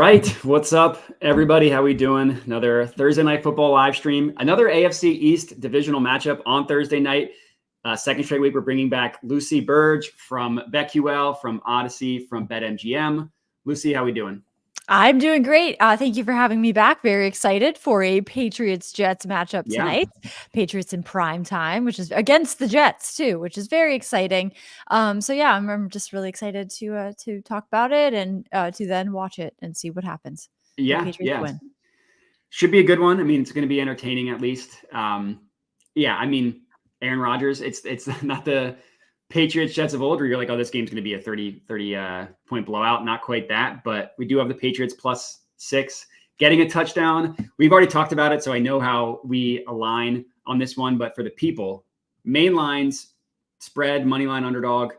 right. What's up, everybody? How we doing? Another Thursday Night Football live stream. Another AFC East divisional matchup on Thursday night. Second straight week, we're bringing back Lucy Burdge from BetQL, from Odyssey, from BetMGM. Lucy, how we doing? I'm doing great. Thank you for having me back. Very excited for a Patriots-Jets matchup tonight. Patriots in prime time, which is against the Jets too, which is very exciting. I'm just really excited to talk about it and to then watch it and see what happens. Patriots win. Should be a good one. I mean, it's going to be entertaining at least. Aaron Rodgers. It's not the Patriots Jets of old where you're like, oh, this game's going to be a 30 point blowout. Not quite that, but we do have the Patriots +6 getting a touchdown. We've already talked about it, so I know how we align on this one. But for the people, main lines, spread, money line, underdog.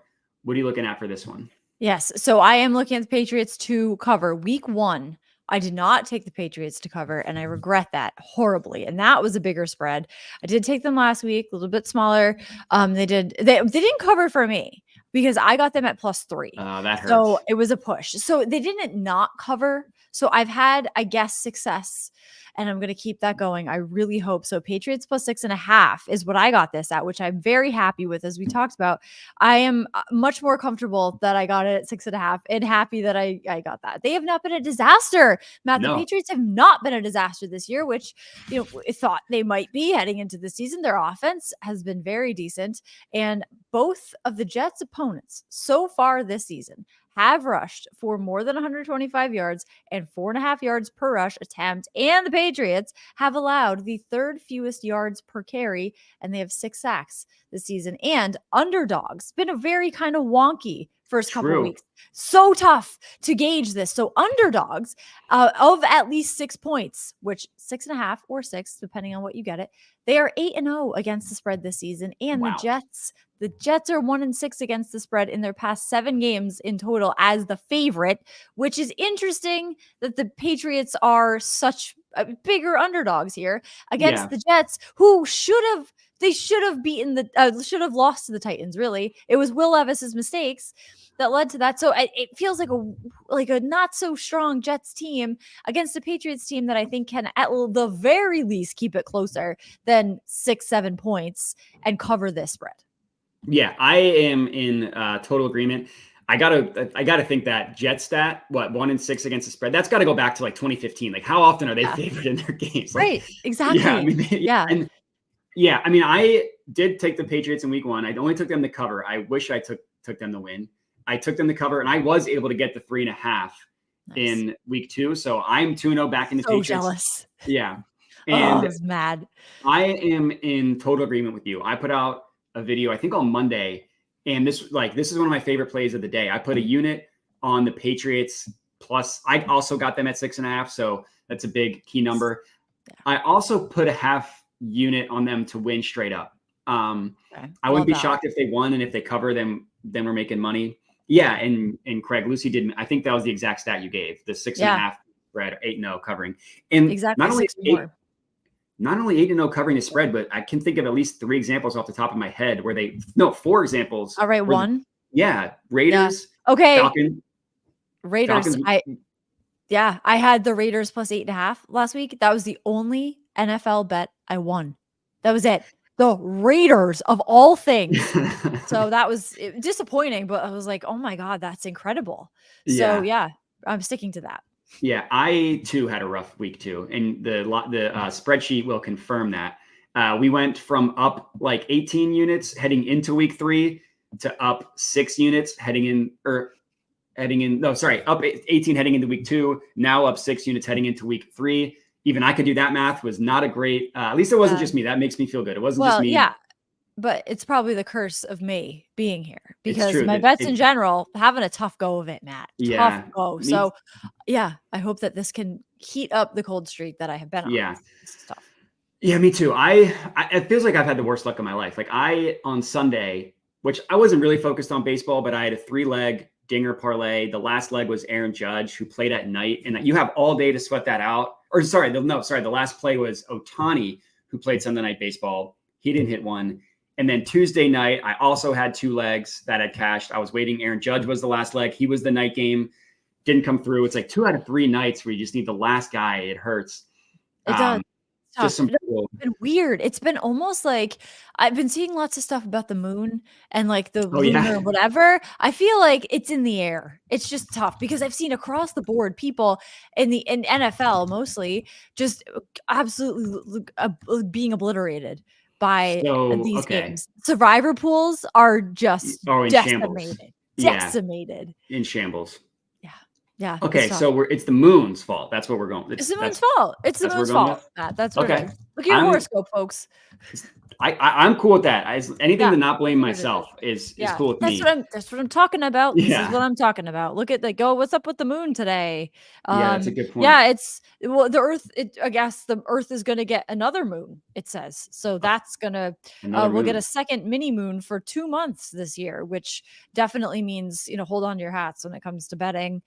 What are you looking at for this one? Yes, so I am looking at the Patriots to cover week 1. I did not take the Patriots to cover, and I regret that horribly. And that was a bigger spread. I did take them last week, a little bit smaller. They didn't cover for me because I got them at +3. That hurts. So it was a push. So they didn't not cover. So I've had, I guess, success, and I'm going to keep that going. I really hope so. Patriots +6.5 is what I got this at, which I'm very happy with. As we talked about, I am much more comfortable that I got it at 6.5 and happy that I got that. They have not been a disaster, Matt. No. The Patriots have not been a disaster this year, which, thought they might be heading into the season. Their offense has been very decent, and both of the Jets' opponents so far this season have rushed for more than 125 yards and 4.5 yards per rush attempt. And the Patriots have allowed the third fewest yards per carry, and they have 6 sacks this season. And underdogs, been a very kind of wonky first couple of weeks. So tough to gauge this. So underdogs of at least 6 points, which 6.5 or 6, depending on what you get it, they are 8-0 against the spread this season. And the Jets are 1-6 against the spread in their past 7 games in total as the favorite, which is interesting that the Patriots are such bigger underdogs here against the Jets, who should have lost to the Titans. Really, it was Will Levis's mistakes that led to that. So it feels like a not so strong Jets team against a Patriots team that I think can at the very least keep it closer than 6-7 points and cover this spread. Yeah, I am in total agreement. I gotta think that Jet stat, 1-6 against the spread, that's got to go back to like 2015. Like, how often are they favored in their games? Right, exactly. I did take the Patriots in week 1. I only took them to cover. I wish I took them to win. I took them to cover, and I was able to get the 3.5 in week 2. So I'm 2-0 back in the Patriots. So jealous. Yeah, and I was mad. I am in total agreement with you. I put out a video, I think on Monday, and this is one of my favorite plays of the day. I put a unit on the Patriots plus. I also got them at 6.5, so that's a big key number. Yeah. I also put a half unit on them to win straight up. I wouldn't be shocked if they won, and if they cover them, then we're making money. Yeah, and Craig, Lucy didn't. I think that was the exact stat you gave, the 6.5 spread, 8-0 covering, and exactly not only 8-0 covering the spread, but I can think of at least 3 examples off the top of my head where 4 examples. All right, one. Raiders. Yeah. Okay. Raiders. I had the Raiders +8.5 last week. That was the only NFL bet I won. That was it. The Raiders of all things. So that was disappointing, but I was like, oh my God, that's incredible. So I'm sticking to that. Yeah, I too had a rough week too, and the spreadsheet will confirm that. We went from up like 18 units heading into week 3 to up 6 units up 18 heading into week 2. Now up 6 units heading into week 3. Even I could do that math. Was not a great. At least it wasn't just me. That makes me feel good. It wasn't just me. Yeah. But it's probably the curse of me being here because my bets in general having a tough go of it, Matt. Tough go. So, I hope that this can heat up the cold streak that I have been on. Yeah, it's tough. Yeah, me too. It feels like I've had the worst luck of my life. Like on Sunday, which I wasn't really focused on baseball, but I had a 3-leg dinger parlay. The last leg was Aaron Judge, who played at night, and you have all day to sweat that out. The last play was Ohtani, who played Sunday Night Baseball. He didn't hit one. And then Tuesday night, I also had 2 legs that had cashed. I was waiting. Aaron Judge was the last leg. He was the night game. didn't come through. It's like 2 out of 3 nights where you just need the last guy. It hurts. It does. Just some It's been weird. It's been almost like I've been seeing lots of stuff about the moon and like the lunar whatever. I feel like it's in the air. It's just tough because I've seen across the board people in NFL mostly just absolutely being obliterated by these games. Survivor pools are just decimated. Decimated. In shambles. Yeah. Okay, so it's the moon's fault. That's what we're going. It's the moon's fault. It's the moon's fault. That's what it is. Look at your horoscope, folks. I'm cool with that. Anything to not blame myself is cool with me. That's what I'm talking about. This is what I'm talking about. Look at what's up with the moon today? That's a good point. Yeah, the Earth. I guess the Earth is going to get another moon. It says so. That's gonna we'll get a second mini moon for 2 months this year, which definitely means hold on to your hats when it comes to betting.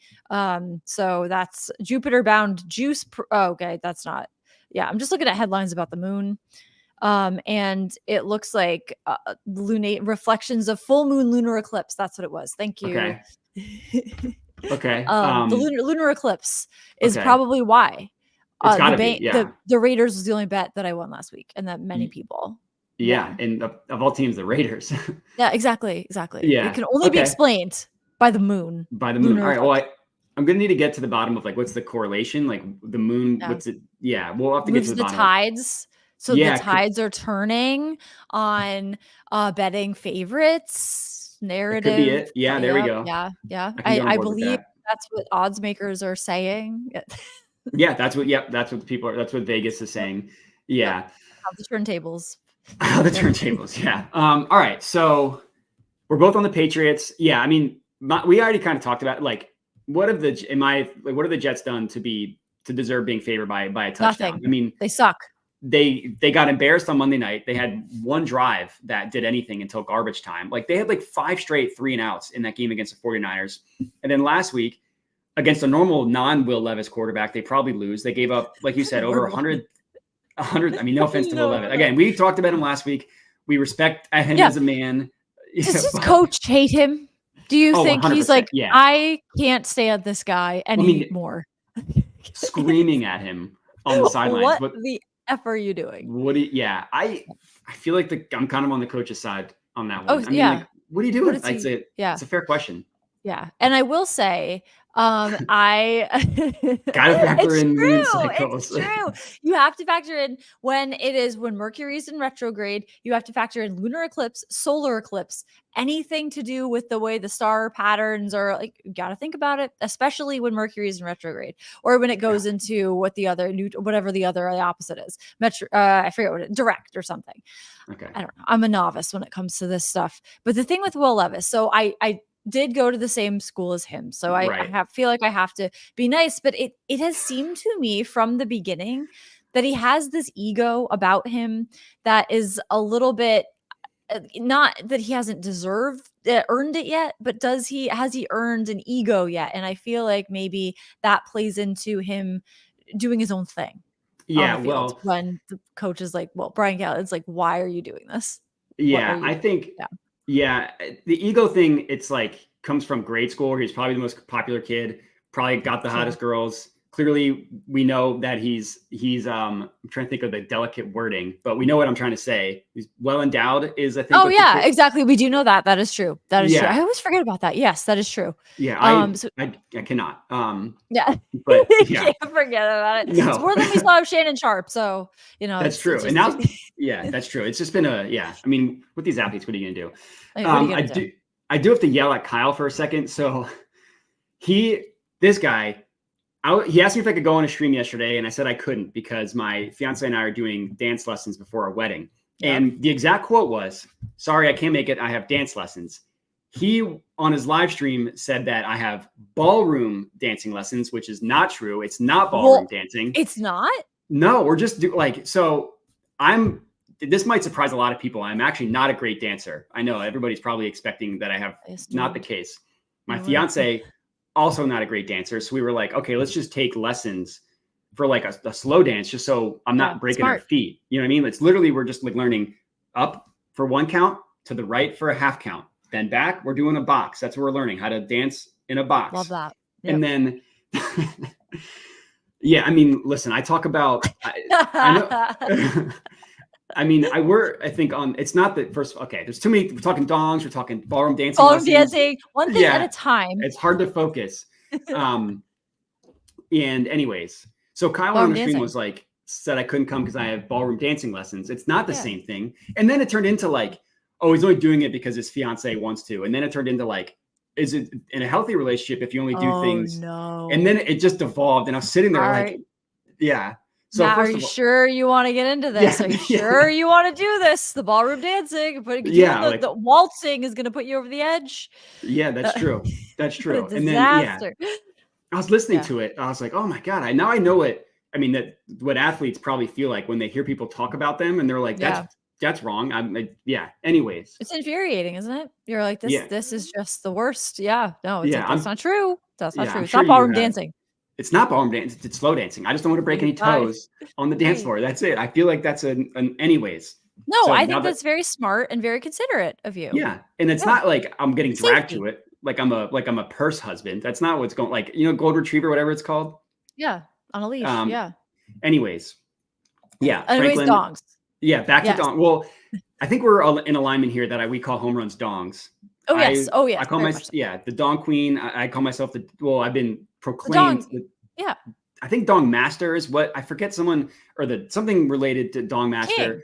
So that's Jupiter bound juice. Okay, that's not. Yeah, I'm just looking at headlines about the moon. And it looks like reflections of full moon lunar eclipse. That's what it was. Thank you. Okay. The lunar eclipse is probably why. It's gotta be, the Raiders was the only bet that I won last week, and that many people. Yeah, and of all teams, the Raiders. Yeah, exactly. Yeah, it can only be explained by the moon. All right. Well, I'm gonna need to get to the bottom of what's the correlation? Like the moon. Yeah. What's it? Yeah, we'll have to get to the bottom. Tides. So the tides are turning on betting favorites narrative. It could be it. Yeah, there we go. Yeah. I believe that's what odds makers are saying. Yeah, that's what the people are. That's what Vegas is saying. Yeah. The turntables. The turntables. Yeah. All right. So we're both on the Patriots. Yeah. I mean, we already kind of talked about what have the Jets done to deserve being favored by a touchdown? Nothing. I mean, they suck. They got embarrassed on Monday night. They had one drive that did anything until garbage time. They had 5 straight 3-and-outs in that game against the 49ers. And then last week against a normal non-Will Levis quarterback, they probably lose. They gave up, like you said, over 100. I mean, no offense to Will Levis. Again, we talked about him last week. We respect him as a man. Does his coach hate him? Do you think 100%, he's like, I can't stand this guy anymore? Screaming at him on the sidelines. What the F are you doing? I feel like I'm kind of on the coach's side on that one. What are you doing? It's a fair question. Yeah. And I will say, I gotta factor in moon cycles. It's true. You have to factor in when Mercury is in retrograde. You have to factor in lunar eclipse, solar eclipse, anything to do with the way the star patterns are. You gotta think about it, especially when Mercury is in retrograde or when it goes into whatever the opposite is. I forget what direct or something. Okay. I don't know. I'm a novice when it comes to this stuff. But the thing with Will Levis, so I did go to the same school as him. So I feel like I have to be nice, but it has seemed to me from the beginning that he has this ego about him that is a little bit, not that he hasn't earned it yet, but has he earned an ego yet? And I feel like maybe that plays into him doing his own thing. Yeah. Well, when the coach is like, well, Brian Gallen's like, why are you doing this? Yeah. I think, yeah, the ego thing, it's comes from grade school where he's probably the most popular kid, probably got the hottest girls. Clearly, we know that he's I'm trying to think of the delicate wording, but we know what I'm trying to say. He's well endowed is, I think. Oh, yeah, exactly. We do know that. That is true. That is true. I always forget about that. Yes, that is true. Yeah, I cannot. Yeah. But you can't forget about it. No. It's more than we saw of Shannon Sharp. So, that's true. And now, that's true. It's just been I mean, with these athletes, what are you going to do? I do have to yell at Kyle for a second. So this guy, he asked me if I could go on a stream yesterday, and I said I couldn't because my fiance and I are doing dance lessons before our wedding. Yep. And the exact quote was, "Sorry, I can't make it. I have dance lessons." He, on his live stream, said that I have ballroom dancing lessons, which is not true. It's not ballroom dancing. It's not? No, we're just this might surprise a lot of people. I'm actually not a great dancer. I know everybody's probably expecting that I have not the case. My fiance also not a great dancer. So we were like, okay, let's just take lessons for a slow dance, just so I'm not breaking her feet. You know what I mean? It's literally, we're just learning up for 1 count, to the right for a half count, then back. We're doing a box. That's what we're learning, how to dance in a box. Love that. And then, yeah, I mean, listen, I talk about, I know, I think it's not that first, okay, there's too many, we're talking dongs, we're talking ballroom dancing Ballroom lessons. dancing, one thing at a time. It's hard to focus. And anyways, so Kyle on the stream was like, said I couldn't come because I have ballroom dancing lessons. It's not the same thing. And then it turned into like, oh, he's only doing it because his fiance wants to. And then it turned into like, is it in a healthy relationship if you only do things? No. And then it just evolved. And I was sitting there like, yeah. So now, are you sure you want to get into this? Are you sure you want to do this? The ballroom dancing, the waltzing is going to put you over the edge. Yeah, that's true. That's true. And then, I was listening to it. I was like, oh my God, now I know it. I mean, that what athletes probably feel like when they hear people talk about them and they're like, that's wrong. Anyways. It's infuriating, isn't it? You're like, this is just the worst. Yeah. No, it's that's not true. That's not true. It's not ballroom dancing. It's not ballroom dancing. It's slow dancing. I just don't want to break any toes on the dance floor. That's it. I feel like that's an anyways. No, so I think that's very smart and very considerate of you. Yeah. And it's not like I'm getting dragged to it. Like I'm a purse husband. That's not what's going, like, gold retriever, whatever it's called. Yeah. On a leash. Anyways. Yeah. Anyways, Franklin, dongs. Yeah. Back to dong. Well, I think we're in alignment here that we call home runs dongs. Oh, yes. I call myself, the dong queen. I call myself I've been proclaimed. I think dong master is what I forget something something related to dong master. King.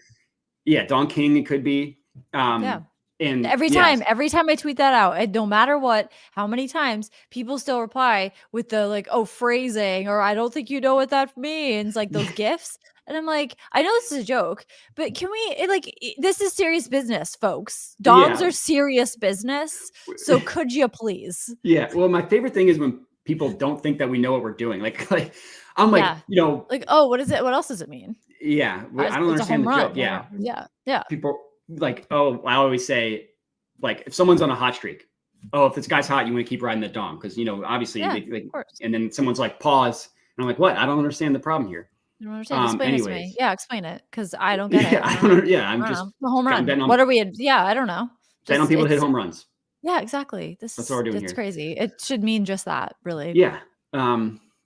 Yeah. Dong king. It could be. And every time I tweet that out, no matter what, how many times people still reply with the like, oh, phrasing, or I don't think you know what that means, like those gifs. And I'm like, I know this is a joke, but can we this is serious business, folks. Dongs are serious business. So could you please? Yeah. Well, my favorite thing is when people don't think that we know what we're doing. Like I'm like, like, oh, what is it? What else does it mean? Yeah. I don't understand the joke. Yeah. Yeah. People like, oh, I always say, like, if someone's on a hot streak, oh, if this guy's hot, you want to keep riding the dong. Because, obviously, and then someone's like, pause. And I'm like, what? I don't understand the problem here. I don't understand. Explain it to me. Yeah, explain it. Because I don't get it. I'm just the home run. What are we? I don't know. Bet on people to hit home runs. Yeah, exactly. That's what we're doing here. It's crazy. It should mean just that, really. Yeah.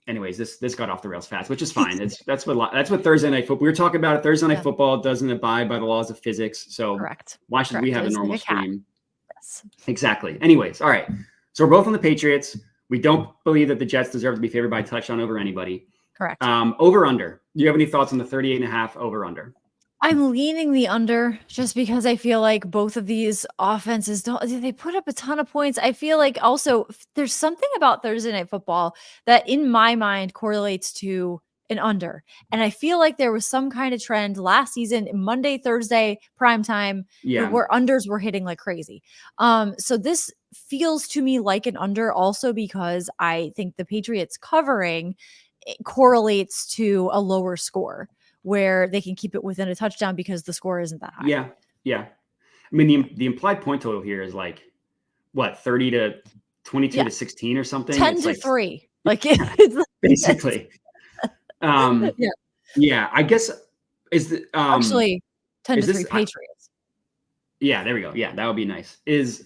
Anyways, this got off the rails fast, which is fine. That's what Thursday night football. We were talking about it. Thursday night football doesn't abide by the laws of physics. So why should we have a normal stream? Yes. Exactly. Anyways, all right. So we're both on the Patriots. We don't believe that the Jets deserve to be favored by a touchdown over anybody. Correct. Over under. Do you have any thoughts on the 38.5 over under? I'm leaning the under just because I feel like both of these offenses they put up a ton of points. I feel like also there's something about Thursday night football that in my mind correlates to an under. And I feel like there was some kind of trend last season, Monday, Thursday, prime time, where unders were hitting like crazy. So this feels to me like an under also because I think the Patriots covering correlates to a lower score, where they can keep it within a touchdown because the score isn't that high. Yeah. Yeah. I mean, the implied point total here is like, what, 30 to 22 to 16 or something? 10 to 3. Like, it's basically. Yeah. I guess is the actually 10 to 3 Patriots. Yeah, there we go. Yeah, that would be nice.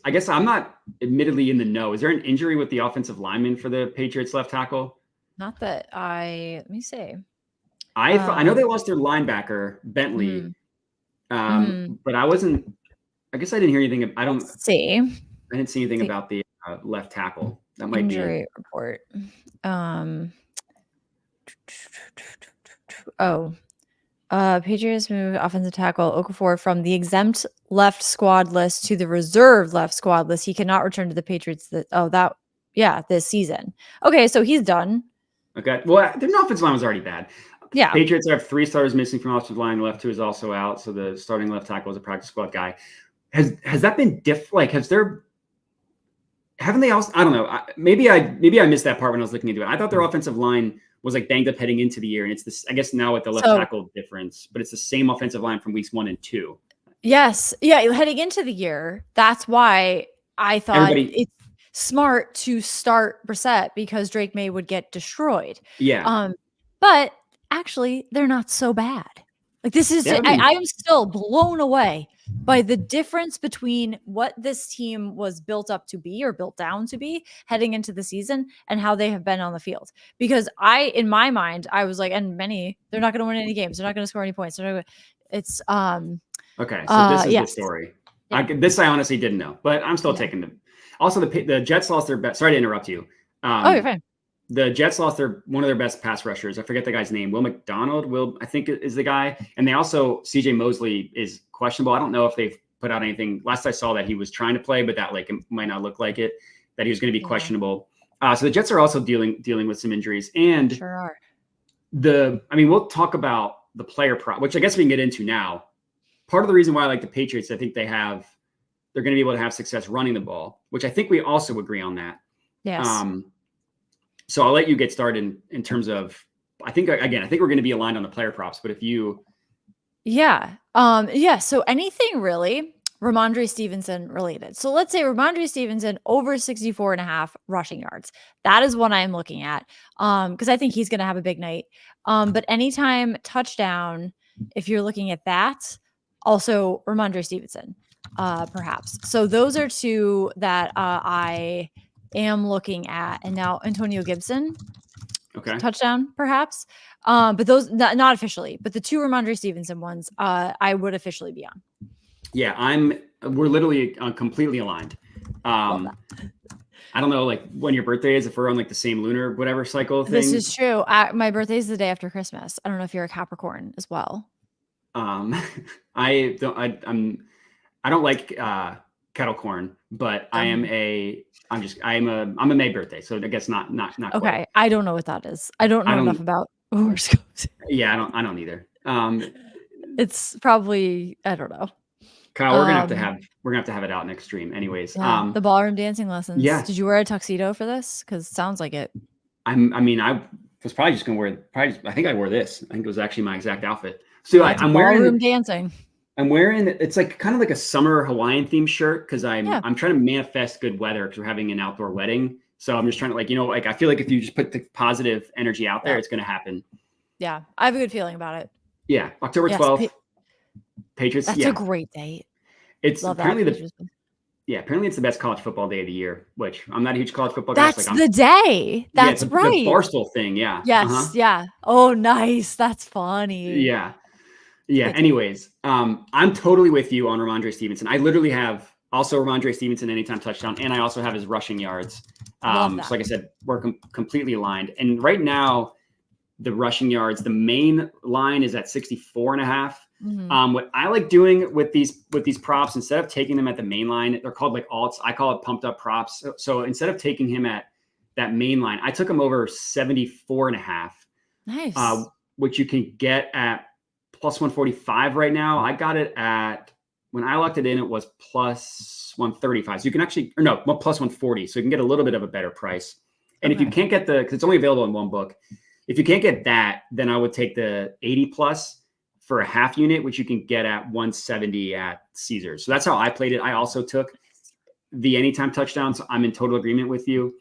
I guess I'm not admittedly in the know. Is there an injury with the offensive lineman for the Patriots left tackle? Not that let me see. I know they lost their linebacker, Bentley. But I guess I didn't hear anything. I didn't see anything about the left tackle. That might injury report. Patriots moved offensive tackle Okafor from the exempt left squad list to the reserve left squad list. He cannot return to the Patriots this season. Okay, so he's done. Okay. Well, their offensive line was already bad. Yeah. Patriots have 3 starters missing from offensive line. Left 2 is also out. So the starting left tackle is a practice squad guy. Has that been haven't they also, I don't know. Maybe I missed that part when I was looking into it. I thought their offensive line was like banged up heading into the year. And it's this, I guess now with the left tackle difference, but it's the same offensive line from weeks 1 and 2. Yes. Yeah. Heading into the year. That's why I thought it's smart to start Brissett because Drake May would get destroyed. Yeah. But actually, they're not so bad. Like this is, I am still blown away by the difference between what this team was built up to be or built down to be heading into the season and how they have been on the field. Because in my mind, I was like, and they're not going to win any games. They're not going to score any points. It's okay. So this is the yes. story. Yeah. This I honestly didn't know, but I'm still taking them. Also, the Jets lost their best. Sorry to interrupt you. Oh, you're fine. The Jets lost one of their best pass rushers. I forget the guy's name. Will McDonald, I think is the guy. And they also, CJ Mosley is questionable. I don't know if they've put out anything. Last I saw that he was trying to play, but that it might not look like it, that he was going to be questionable. So the Jets are also dealing with some injuries. And sure are. We'll talk about the player prop, which I guess we can get into now. Part of the reason why I like the Patriots, I think they're going to be able to have success running the ball, which I think we also agree on that. Yes. So I'll let you get started in terms of, I think we're going to be aligned on the player props, but if you. Yeah. So anything really Rhamondre Stevenson related. So let's say Rhamondre Stevenson over 64.5 rushing yards. That is what I'm looking at. Because I think he's going to have a big night. But anytime touchdown, if you're looking at that, also Rhamondre Stevenson, perhaps. So those are two that I am looking at. And now Antonio Gibson, touchdown perhaps. But those not officially, but the two Rhamondre Stevenson ones, I would officially be on. Yeah, we're literally completely aligned. I don't know when your birthday is, if we're on the same lunar whatever cycle thing. This is true. My birthday is the day after Christmas. I don't know if you're a Capricorn as well. I don't like kettle corn, but I'm a May birthday, so I guess not okay. Quite. I don't know what that is. I don't know enough about horoscopes. Yeah, I don't either. It's probably, I don't know. Kyle, we're gonna have to have it out next stream, anyways. Yeah, the ballroom dancing lessons. Yeah. Did you wear a tuxedo for this? Because it sounds like it. I was probably just gonna wear. I think I wore this. I think it was actually my exact outfit. So I'm wearing ballroom dancing. I'm wearing, it's kind of like a summer Hawaiian themed shirt because I'm trying to manifest good weather because we're having an outdoor wedding. So I'm just trying to I feel like if you just put the positive energy out there, it's going to happen. Yeah. I have a good feeling about it. Yeah. October 12th. Patriots. That's a great date. It's apparently apparently it's the best college football day of the year, which I'm not a huge college football guy. That's the day. That's right. The Barstool thing. Yeah. Yes. Yeah. Oh, nice. That's funny. Yeah. Yeah. Anyways, I'm totally with you on Rhamondre Stevenson. I literally have also Rhamondre Stevenson anytime touchdown, and I also have his rushing yards. So like I said, we're completely aligned. And right now, the rushing yards, the main line is at 64.5. Mm-hmm. What I like doing with these props, instead of taking them at the main line, they're called alts. I call it pumped up props. So instead of taking him at that main line, I took him over 74.5. Nice. Which you can get at plus 145 right now. I got it at, when I locked it in, it was plus 135. So you can actually, plus 140. So you can get a little bit of a better price. And if you can't get because it's only available in one book. If you can't get that, then I would take the 80 plus for a half unit, which you can get at 170 at Caesars. So that's how I played it. I also took the anytime touchdowns. So I'm in total agreement with you.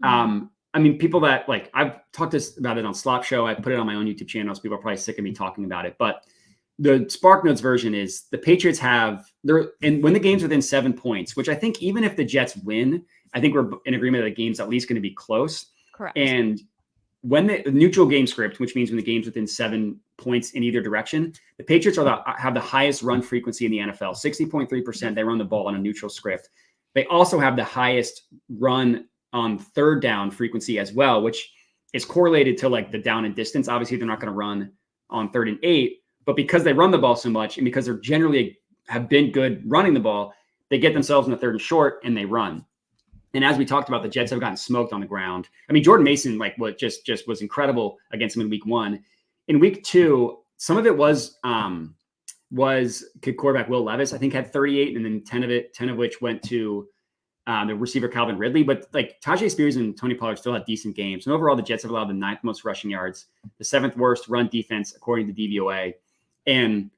Mm-hmm. People that I've talked about it on Slop Show. I put it on my own YouTube channel. So people are probably sick of me talking about it. But the Spark Notes version is the Patriots and when the game's within 7 points, which I think even if the Jets win, I think we're in agreement that the game's at least going to be close. Correct. And when the neutral game script, which means when the game's within 7 points in either direction, the Patriots have the highest run frequency in the NFL, 60.3%. They run the ball on a neutral script. They also have the highest run on third down frequency as well, which is correlated to the down and distance. Obviously, they're not going to run on 3rd and 8, but because they run the ball so much and because they're generally have been good running the ball, they get themselves in the 3rd and short and they run. And as we talked about, the Jets have gotten smoked on the ground. Jordan Mason, just was incredible against them in week 1. In week 2, some of it was quarterback Will Levis, I think, had 38, and then 10 of which went to the receiver Calvin Ridley. But Tajay Spears and Tony Pollard still had decent games. And overall, the Jets have allowed the 9th most rushing yards, the 7th worst run defense according to DVOA. And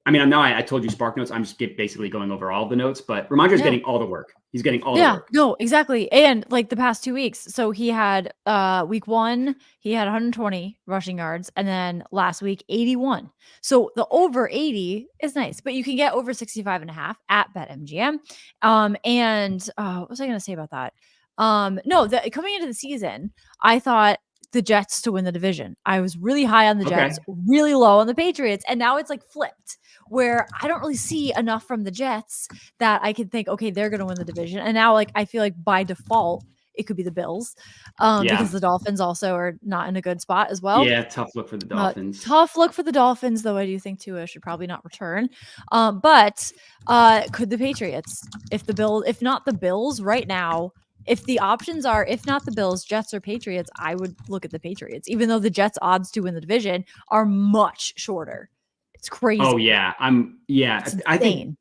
I mean, I told you Spark Notes. I'm just basically going over all the notes, but Rhamondre's getting all the work. He's getting all the work. No, exactly. And like the past 2 weeks. So he had week 1, he had 120 rushing yards, and then last week 81. So the over 80 is nice, but you can get over 65.5 at BetMGM. And what was I going to say about that? No, coming into the season, I thought the Jets to win the division. I was really high on the Jets, really low on the Patriots, and now it's like flipped, where I don't really see enough from the Jets that I can think, okay, they're going to win the division. And now, like, I feel like by default, it could be the Bills, because the Dolphins also are not in a good spot as well. Yeah, tough look for the Dolphins. Tough look for the Dolphins, though I do think Tua should probably not return. But could the Patriots, if not the Bills right now, if the options are, if not the Bills, Jets or Patriots, I would look at the Patriots, even though the Jets' odds to win the division are much shorter. It's crazy. Oh yeah, I think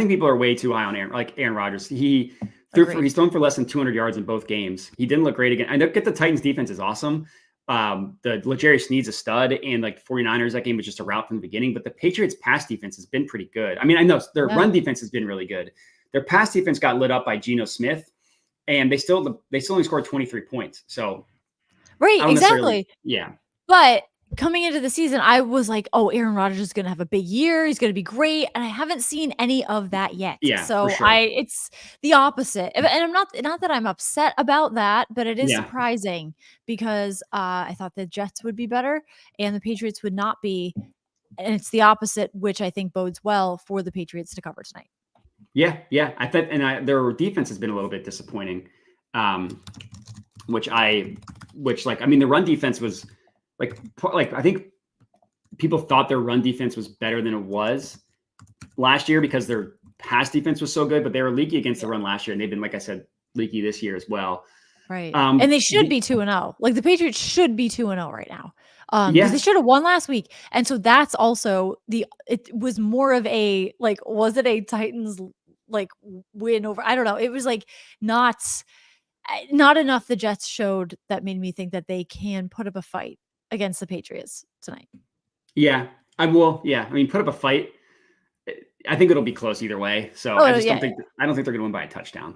people are way too high on Aaron Rodgers. He's thrown for less than 200 yards in both games. He didn't look great again. I know the Titans defense is awesome. The L'Jarius Sneed's a stud, and like 49ers, that game was just a rout from the beginning. But the Patriots' pass defense has been pretty good. I mean, I know their run defense has been really good. Their pass defense got lit up by Geno Smith, and they still only scored 23 points. So exactly. Yeah. But coming into the season, I was like, oh, Aaron Rodgers is going to have a big year. He's going to be great. And I haven't seen any of that yet. Yeah, so for sure. It's the opposite. And I'm not that I'm upset about that, but it is surprising because I thought the Jets would be better and the Patriots would not be. And it's the opposite, which I think bodes well for the Patriots to cover tonight. Yeah. I thought, their defense has been a little bit disappointing. Which the run defense was like I think people thought their run defense was better than it was last year because their pass defense was so good, but they were leaky against the run last year, and they've been, like I said, leaky this year as well. Right. And they should be 2-0. Like the Patriots should be 2-0 right now. Because they should have won last week. And so that's also it was more of a, like, was it a Titans like win over? I don't know. It was like not enough the Jets showed that made me think that they can put up a fight against the Patriots tonight. Yeah, I will. Yeah. I mean, put up a fight. I think it'll be close either way. So I don't think they're going to win by a touchdown.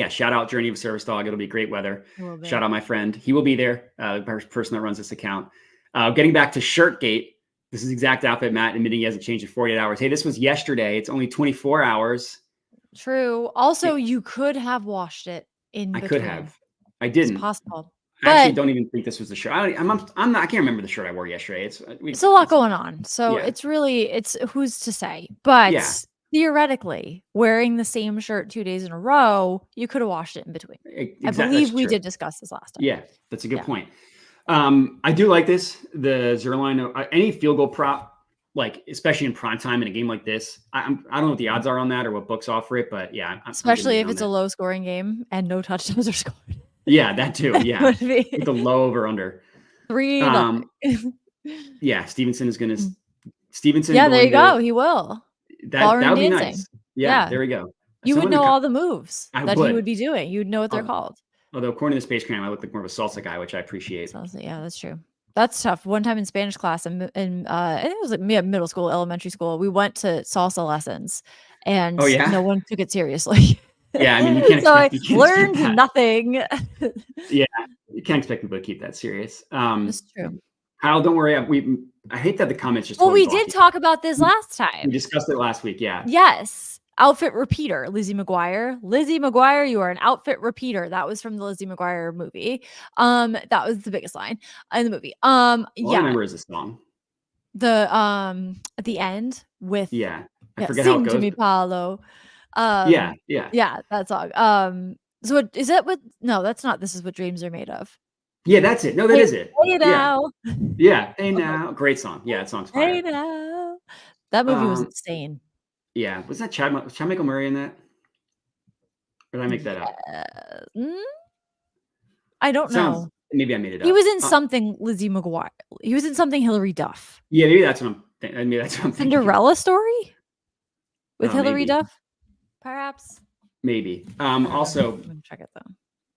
Shout out Journey of a Service Dog. It'll be great weather. Shout out my friend. He will be there. The person that runs this account. Getting back to Shirtgate. This is exact outfit, Matt, admitting he hasn't changed in 48 hours. Hey, this was yesterday. It's only 24 hours. True. Also, you could have washed it in between. I could have. I didn't. It's possible. I actually don't even think this was the shirt. I can't remember the shirt I wore yesterday. It's a lot going on. So it's who's to say? But theoretically, wearing the same shirt 2 days in a row, you could have washed it in between. Exactly. I believe we did discuss this last time. Yeah, that's a good point. I do like this. The Zerline, any field goal prop, like especially in prime time in a game like this. I don't know what the odds are on that or what books offer it, but especially if it's a low scoring game and no touchdowns are scored. Yeah, that too. Yeah, the low over under 3. Stevenson is going to. Stevenson. Yeah, there you go. He will. That would be nice. Yeah, there we go. You would know all the moves that he would be doing. You'd know what they're called. Although according to the Space Cram, I look like more of a salsa guy, which I appreciate. Salsa, yeah, that's true. That's tough. One time in Spanish class, I think it was like middle school, elementary school, we went to salsa lessons, and no one took it seriously. Yeah, I mean, you can't. So I learned nothing. Yeah, you can't expect people to keep that serious. That's true. Kyle, don't worry. I hate that the comments just. Well, we did talk about this last time. We discussed it last week. Yeah. Yes. Outfit repeater, Lizzie McGuire. Lizzie McGuire, you are an outfit repeater. That was from the Lizzie McGuire movie. That was the biggest line in the movie. All I remember is the song. The at the end with I forget how it goes. Sing to me, Paolo. Yeah, that song. So what is that? No, that's not. This is what dreams are made of. Yeah, that's it. No, that is it. Hey now. Yeah, hey now. Great song. Yeah, that song's fire. Hey now. That movie was insane. Yeah, was that Chad Michael Murray in that? Or did I make that up? I don't know. Maybe I made it up. He was in something Lizzie McGuire. He was in something Hillary Duff. Yeah, maybe that's what I'm thinking. Cinderella Story with Hillary Duff, perhaps. Maybe. Also, check it though.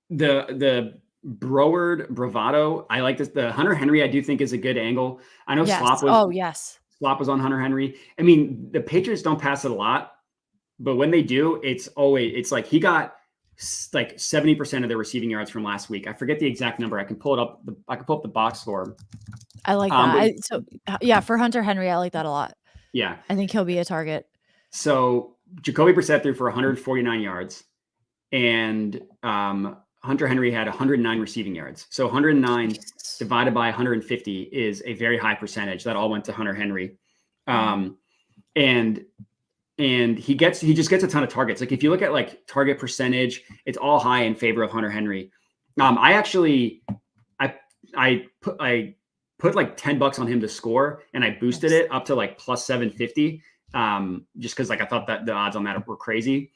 The Broward Bravado. I like this. The Hunter Henry, I do think is a good angle. I know Slop was. Oh yes. Slop was on Hunter Henry. I mean, the Patriots don't pass it a lot, but when they do, it's like he got like 70% of their receiving yards from last week. I forget the exact number. I can pull it up. I can pull up the box score. I like that. For Hunter Henry, I like that a lot. Yeah. I think he'll be a target. So Jacoby Brissett threw for 149 yards, and Hunter Henry had 109 receiving yards. So 109 divided by 150 is a very high percentage. That all went to Hunter Henry. And he just gets a ton of targets. Like if you look at like target percentage, it's all high in favor of Hunter Henry. I put like $10 on him to score, and I boosted it up to like plus 750. Just because like I thought that the odds on that were crazy.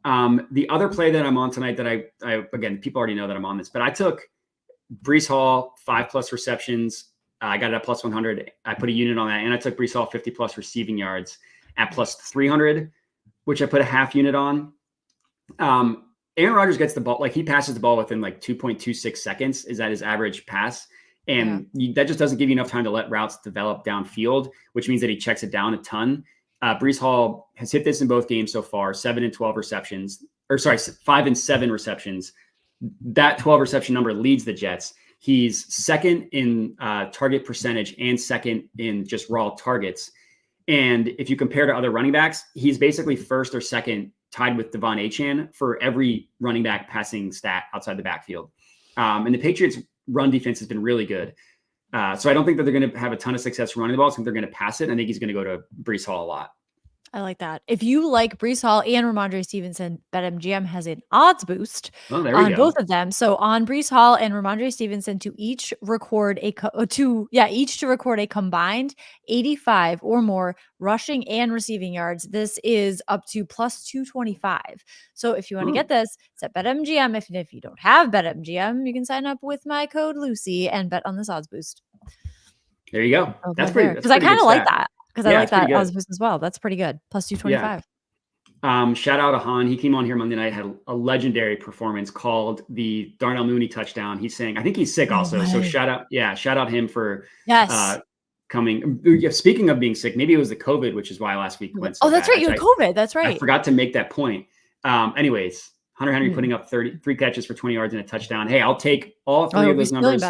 The other play that I'm on tonight that I again, people already know that I'm on this, but I took Breece Hall 5+ receptions. I got it at plus 100. I put a unit on that, and I took Breece Hall 50+ receiving yards at plus 300, which I put a half unit on. Aaron Rodgers gets the ball, like he passes the ball within like 2.26 seconds is that his average pass. And that just doesn't give you enough time to let routes develop downfield, which means that he checks it down a ton. Breece Hall has hit this in both games so far, 7 and 12 receptions, or sorry, 5 and 7 receptions. That 12 reception number leads the Jets. He's second in target percentage and second in just raw targets. And if you compare to other running backs, he's basically first or second, tied with Devon Achane for every running back passing stat outside the backfield. And the Patriots run defense has been really good. So I don't think that they're going to have a ton of success running the ball. I think they're going to pass it. I think he's going to go to Breece Hall a lot. I like that. If you like Breece Hall and Rhamondre Stevenson, BetMGM has an odds boost on both of them. So on Breece Hall and Rhamondre Stevenson to each record a combined 85 or more rushing and receiving yards. This is up to plus 225. So if you want to get this, it's at BetMGM. If you don't have BetMGM, you can sign up with my code Lucy and bet on this odds boost. There you go. That's pretty. Because I kind of like that. Because I like that odds boost as well. That's pretty good. Plus 225. Yeah. Shout out to Han. He came on here Monday night, had a legendary performance called the Darnell Mooney touchdown. He's saying, I think he's sick also. So shout out him for coming. Speaking of being sick, maybe it was the COVID, which is why last week went so that's bad. right. You had COVID. That's right. I forgot to make that point. Anyways, Hunter Henry putting up 33 catches for 20 yards and a touchdown. Hey, I'll take all three of those numbers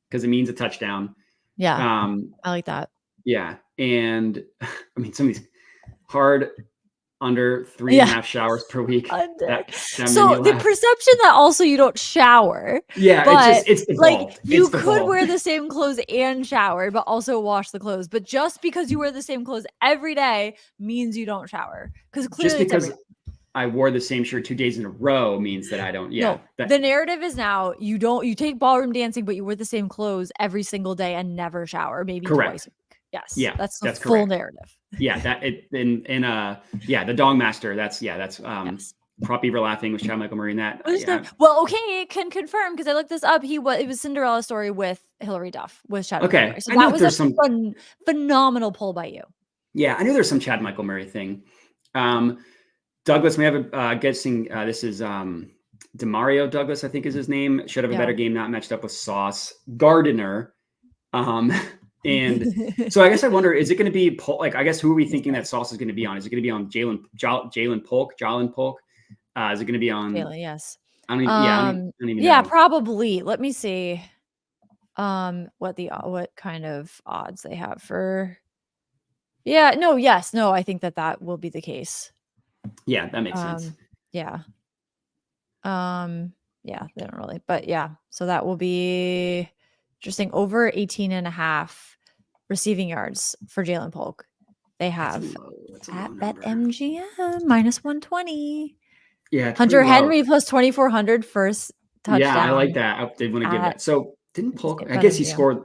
because it means a touchdown. Yeah. I like that. Yeah. And I mean, some of these hard under 3.5 showers per week. So the perception that also you don't shower. Yeah. But it's like you could wear the same clothes and shower, but also wash the clothes. But just because you wear the same clothes every day means you don't shower. Because clearly just because I wore the same shirt 2 days in a row means that I don't. Yeah. No, the narrative is now you take ballroom dancing, but you wear the same clothes every single day and never shower, maybe twice. Yes. Yeah. That's the full narrative. Yeah. The Dong Master. That's Prop Beaver laughing with Chad Michael Murray in that. Well, okay, can confirm because I looked this up. It was Cinderella story with Hillary Duff with Chad Michael Murray. So that was a phenomenal pull by you. Yeah, I knew there's some Chad Michael Murray thing. Douglas may have a guessing. This is Demario Douglas, I think is his name. Should have a better game, not matched up with Sauce Gardner. And so I guess I wonder, is it going to be like, I guess, who are we thinking that Sauce is going to be on? Is it going to be on Jalen Polk? Is it going to be on? Jalen, yes. I don't even know. Probably. Let me see. What kind of odds they have for? Yeah. No. Yes. No. I think that will be the case. Yeah, that makes sense. Yeah. Yeah. They don't really, but yeah. So that will be interesting. Over 18.5 receiving yards for Jalen Polk. They have at BetMGM minus 120. Yeah. Hunter Henry plus 2,400 first touchdown. Yeah, I like that. I did want to give that. So didn't Polk? I guess he scored.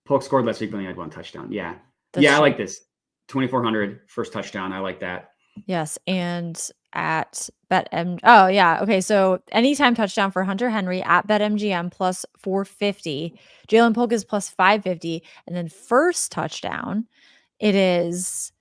Polk scored last week, but only had one touchdown. Yeah. I like this. 2,400 first touchdown. I like that. Yes, and at BetMGM. Oh yeah. Okay. So anytime touchdown for Hunter Henry at BetMGM plus 450. Jalen Polk is plus 550, and then first touchdown, it is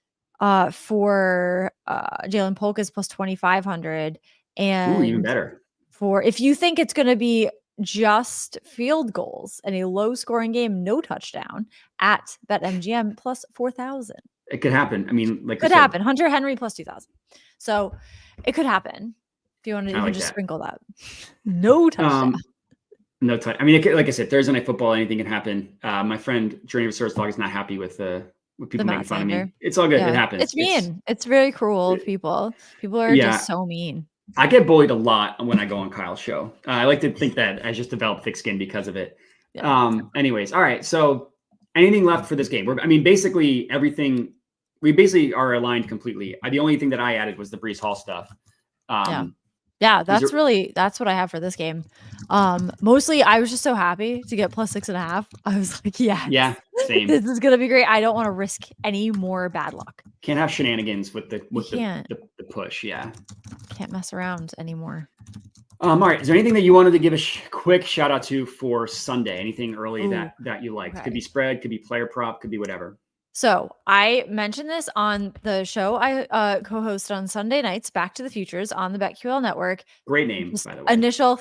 for Jalen Polk is plus 2,500, and even better. For if you think it's going to be just field goals in a low scoring game, no touchdown at BetMGM plus 4,000. It could happen. I mean, like Could you said, happen. Hunter Henry plus 2,000. So it could happen. If you want to, you I can like just that. sprinkle that. No touchdown. No touch. I mean, like I said, Thursday Night Football, anything can happen. My friend Journey of Source Vlog is not happy with people making Matt fun of Sander. me. It's all good. Yeah. It happens. It's mean. It's very cruel of people. People are Yeah. just so mean. I get bullied a lot when I go on Kyle's show. I like to think that I just developed thick skin because of it. Yeah. Anyways, all right. So anything left for this game? I mean, basically everything. We basically are aligned completely. The only thing that I added was the Breece Hall stuff. Yeah, that's what I have for this game. Mostly I was just so happy to get plus 6.5. I was like, yeah, same. This is gonna be great. I don't want to risk any more bad luck. Can't have shenanigans with the push. Yeah, can't mess around anymore. All right. Is there anything that you wanted to give a quick shout out to for Sunday? Anything early that you liked? Okay. Could be spread, could be player prop, could be whatever. So I mentioned this on the show I co-host on Sunday nights, Back to the Futures on the BetQL network. Great name, by the way. Initial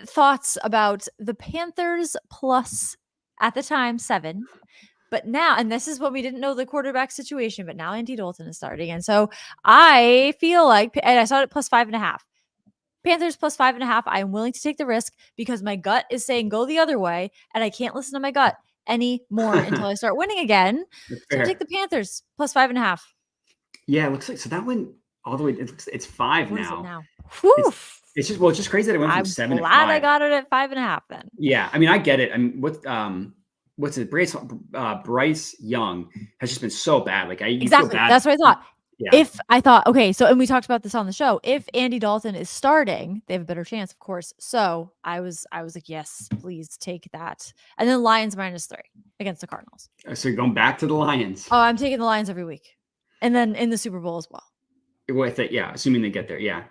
thoughts about the Panthers plus, at the time, 7. But now, and this is what we didn't know the quarterback situation, but now Andy Dalton is starting. And so I feel like, and I saw it plus 5.5. Panthers plus 5.5. I am willing to take the risk because my gut is saying go the other way, and I can't listen to my gut anymore until I start winning again. So I'll take the Panthers plus 5.5. Yeah, it looks like so that went all the way. It's 5 what now. Is it now? It's just crazy that it went from 7 to 5. I'm glad I got it at 5.5 then. Yeah, I mean I get it. I mean what's it? Bryce Young has just been so bad. Like you feel bad. That's what I thought. Yeah. If I thought, okay, so, and we talked about this on the show, if Andy Dalton is starting, they have a better chance, of course. So I was like, yes, please take that. And then Lions -3 against the Cardinals. So you're going back to the Lions. Oh, I'm taking the Lions every week. And then in the Super Bowl as well. With it, yeah, assuming they get there. Yeah.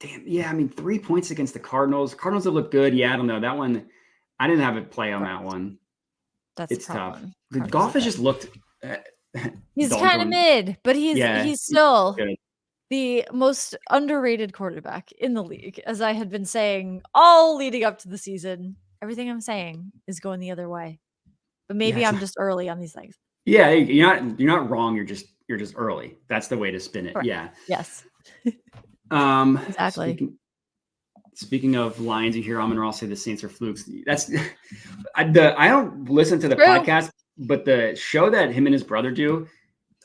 Damn, yeah, I mean 3 points against the Cardinals. Cardinals have looked good. Yeah, I don't know. That one, I didn't have a play on that one. It's tough. The Goff has just looked he's kind of mid, but he's still the most underrated quarterback in the league, as I had been saying all leading up to the season. Everything I'm saying is going the other way, but maybe I'm just early on these things. Yeah, you're not wrong. You're just early. That's the way to spin it. Correct. Yeah. Yes. Exactly. Speaking of Lions, you hear Rhamondre say the Saints are flukes. That's I don't listen to the podcast. But the show that him and his brother do,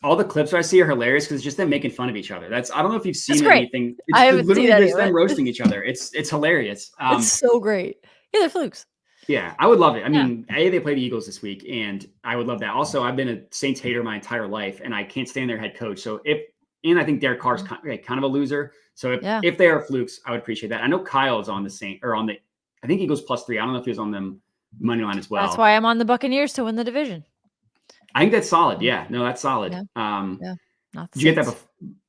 all the clips I see are hilarious because it's just them making fun of each other. I don't know if you've seen anything. I haven't seen it. It's them roasting each other. It's hilarious. It's so great. Yeah, they're flukes. Yeah, I would love it. I mean, they play the Eagles this week, and I would love that. Also, I've been a Saints hater my entire life, and I can't stand their head coach. So I think Derek Carr's kind of a loser. So if they are flukes, I would appreciate that. I know Kyle's on the Saints or on the. I think he goes +3. I don't know if he was on them money line as well. That's why I'm on the Buccaneers to win the division. I think that's solid. Yeah, no, that's solid. Yeah. Did you get that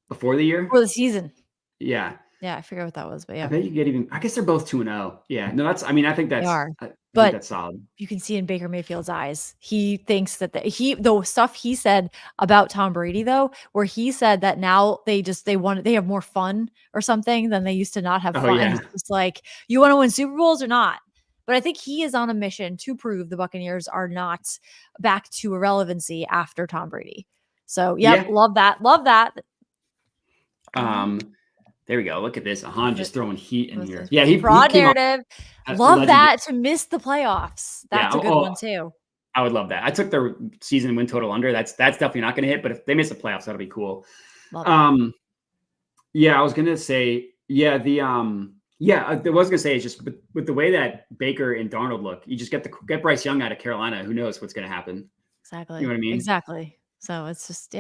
before the year? Before the season. Yeah. Yeah, I forget what that was, but yeah. I bet you get even. I guess they're both 2-0. Yeah. No, I think that's. They are. But that's solid. You can see in Baker Mayfield's eyes, he thinks that the stuff he said about Tom Brady, though, where he said that now they have more fun or something than they used to not have fun. Yeah. It's like, you want to win Super Bowls or not? But I think he is on a mission to prove the Buccaneers are not back to irrelevancy after Tom Brady. So, love that. Love that. There we go. Look at this. Ahan just throwing heat in here. Yeah, he broad narrative. Love that to miss the playoffs. That's a good one too. I would love that. I took their season win total under. That's definitely not going to hit. But if they miss the playoffs, that'll be cool. Yeah, I was going to say. Yeah, I was gonna say, it's just with the way that Baker and Darnold look, you just get Bryce Young out of Carolina. Who knows what's gonna happen? Exactly. You know what I mean? Exactly. So it's just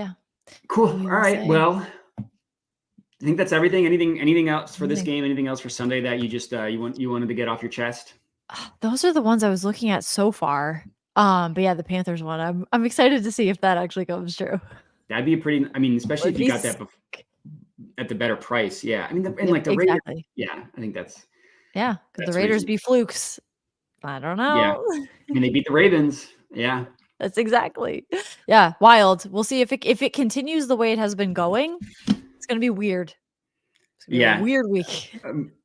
cool. All right. Well, I think that's everything. Anything else for this game? Anything else for Sunday that you just you wanted to get off your chest? Those are the ones I was looking at so far. But yeah, the Panthers one. I'm excited to see if that actually comes true. That'd be a pretty. I mean, especially if you got that at the better price. Yeah. I mean, the Raiders. Yeah, I think that's. Yeah, because the Raiders be flukes. I don't know. Yeah. I mean, they beat the Ravens. Yeah. That's exactly. Yeah, wild. We'll see if it continues the way it has been going. It's going to be weird. It's gonna be a weird week.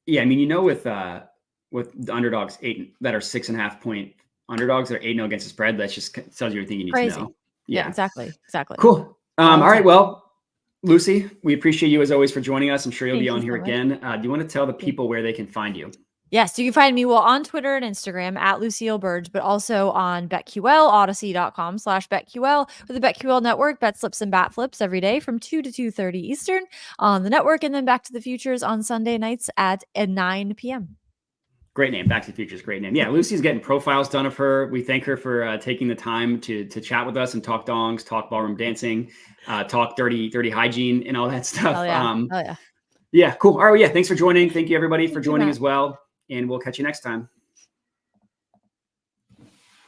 Yeah, I mean, with the underdogs that are 6.5 point underdogs that are 8-0 against the spread, that just tells you everything you need to know. Yeah, exactly. Cool. All right. Well, Lucy, we appreciate you as always for joining us. I'm sure you'll be on here again. Do you want to tell the people where they can find you? Yes, you can find me on Twitter and Instagram at Lucille Burdge, but also on BetQL, Odyssey.com/BetQL, with the BetQL network, bet slips and bat flips every day from 2 to 2:30 Eastern on the network, and then Back to the Futures on Sunday nights at 9 p.m. Great name. Back to the Futures. Great name. Yeah, Lucy's getting profiles done of her. We thank her for taking the time to chat with us and talk dongs, talk ballroom dancing, talk dirty hygiene and all that stuff. Oh yeah. Yeah, cool. All right. Yeah. Thanks for joining. Thank you everybody for joining as well. And we'll catch you next time.